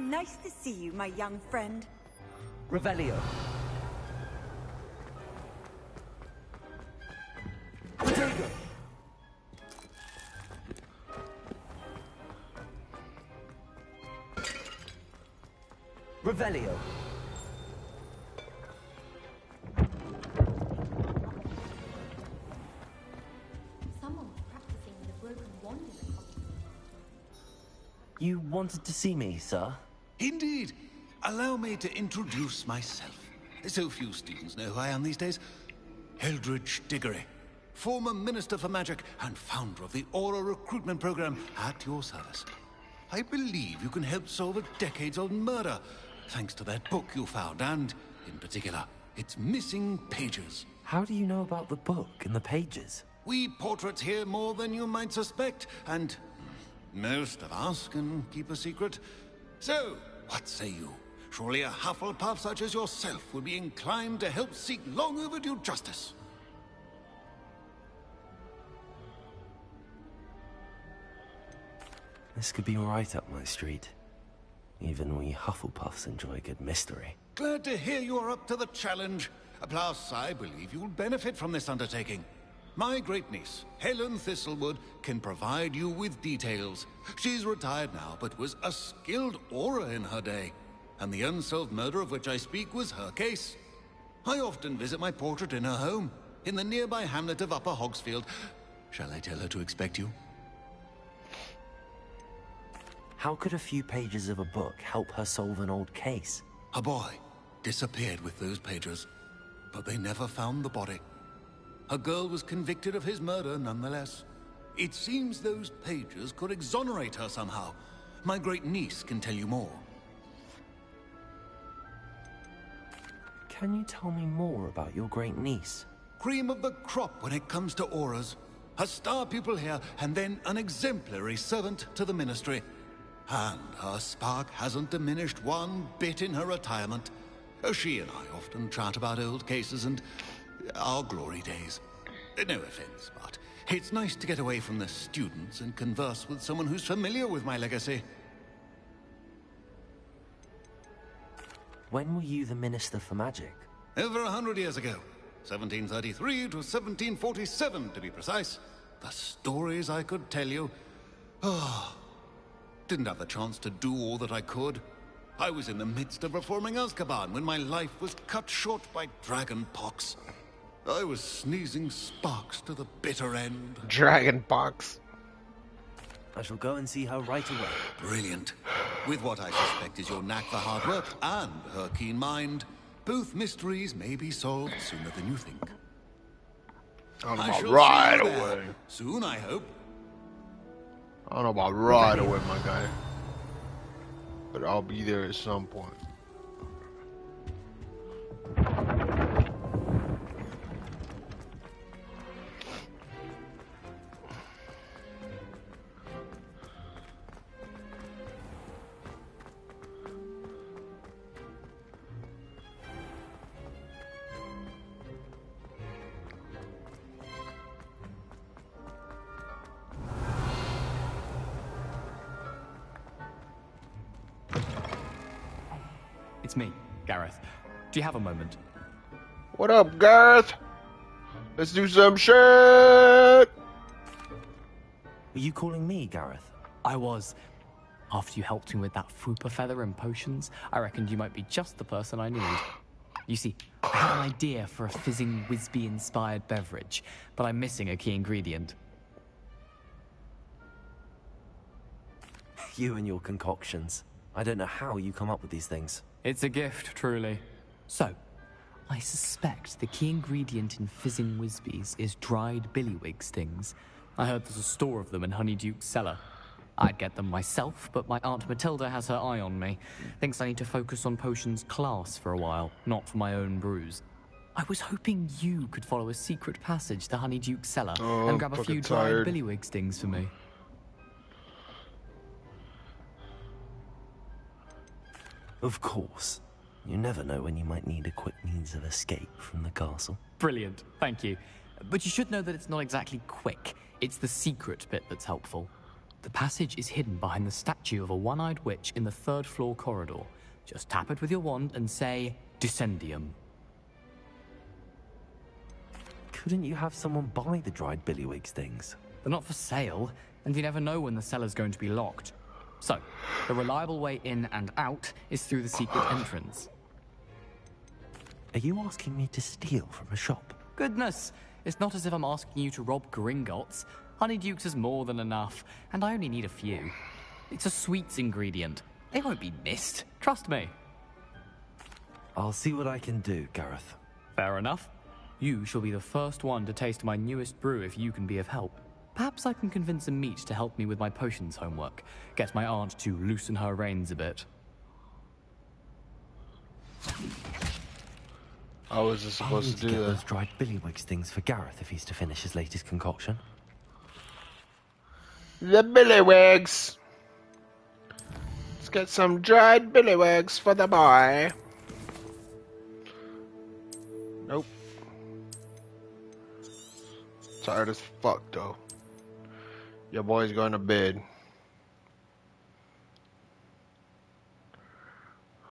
Nice to see you, my young friend. Revelio. Protego. Revelio. Someone's practicing the broken wand in the costume. You wanted to see me, sir? Indeed. Allow me to introduce myself. So few students know who I am these days. Eldridge Diggory, former Minister for Magic and founder of the Aura Recruitment Program, at your service. I believe you can help solve a decades-old murder, thanks to that book you found, and, in particular, its missing pages. How do you know about the book and the pages? We portraits here more than you might suspect, and most of us can keep a secret. So, what say you? Surely a Hufflepuff such as yourself would be inclined to help seek long overdue justice. This could be right up my street. Even we Hufflepuffs enjoy good mystery. Glad to hear you are up to the challenge. Plus, I believe you'll benefit from this undertaking. My great-niece, Helen Thistlewood, can provide you with details. She's retired now, but was a skilled aura in her day. And the unsolved murder of which I speak was her case. I often visit my portrait in her home, in the nearby hamlet of Upper Hogsfield. Shall I tell her to expect you? How could a few pages of a book help her solve an old case? A boy disappeared with those pages, but they never found the body. A girl was convicted of his murder nonetheless. It seems those pages could exonerate her somehow. My great-niece can tell you more. Can you tell me more about your great-niece? Cream of the crop when it comes to auras. A star pupil here, and then an exemplary servant to the ministry. And her spark hasn't diminished one bit in her retirement. She and I often chat about old cases and our glory days. No offense, but it's nice to get away from the students and converse with someone who's familiar with my legacy. When were you the Minister for Magic? Over 100 years ago. 1733 to 1747, to be precise. The stories I could tell you. Didn't have the chance to do all that I could. I was in the midst of reforming Azkaban when my life was cut short by dragon pox. I was sneezing sparks to the bitter end. Dragon pox. I shall go and see her right away. Brilliant. With what I suspect is your knack for hard work and her keen mind, both mysteries may be solved sooner than you think. I shall right see you there away. soon, I hope. I don't know about right away, my guy. But I'll be there at some point. It's me, Gareth. Do you have a moment? What up, Gareth? Let's do some shit! Are you calling me, Gareth? I was. After you helped me with that Fupa feather and potions, I reckoned you might be just the person I need. You see, I have an idea for a fizzing Whizbee-inspired beverage, but I'm missing a key ingredient. You and your concoctions. I don't know how you come up with these things. It's a gift, truly. So, I suspect the key ingredient in fizzing Whizbees is dried billywig stings. I heard there's a store of them in Honeyduke's cellar. I'd get them myself, but my Aunt Matilda has her eye on me. Thinks I need to focus on potions class for a while, not for my own brews. I was hoping you could follow a secret passage to Honeyduke's cellar and grab a few dried billywig stings for me. Of course. You never know when you might need a quick means of escape from the castle. Brilliant, thank you. But you should know that it's not exactly quick. It's the secret bit that's helpful. The passage is hidden behind the statue of a one-eyed witch in the third-floor corridor. Just tap it with your wand and say, Descendium. Couldn't you have someone buy the dried billywig's things? They're not for sale, and you never know when the cellar's going to be locked. So, the reliable way in and out is through the secret entrance. Are you asking me to steal from a shop? Goodness, it's not as if I'm asking you to rob Gringotts. Honeydukes is more than enough, and I only need a few. It's a sweets ingredient. They won't be missed, trust me. I'll see what I can do, Gareth. Fair enough. You shall be the first one to taste my newest brew if you can be of help. Perhaps I can convince a meat to help me with my potions homework. Get my aunt to loosen her reins a bit. How is this supposed to do get that? those dried billywig's things for Gareth if he's to finish his latest concoction. The billywigs! Let's get some dried billywigs for the boy. Nope. Tired as fuck though. Your boy's going to bed.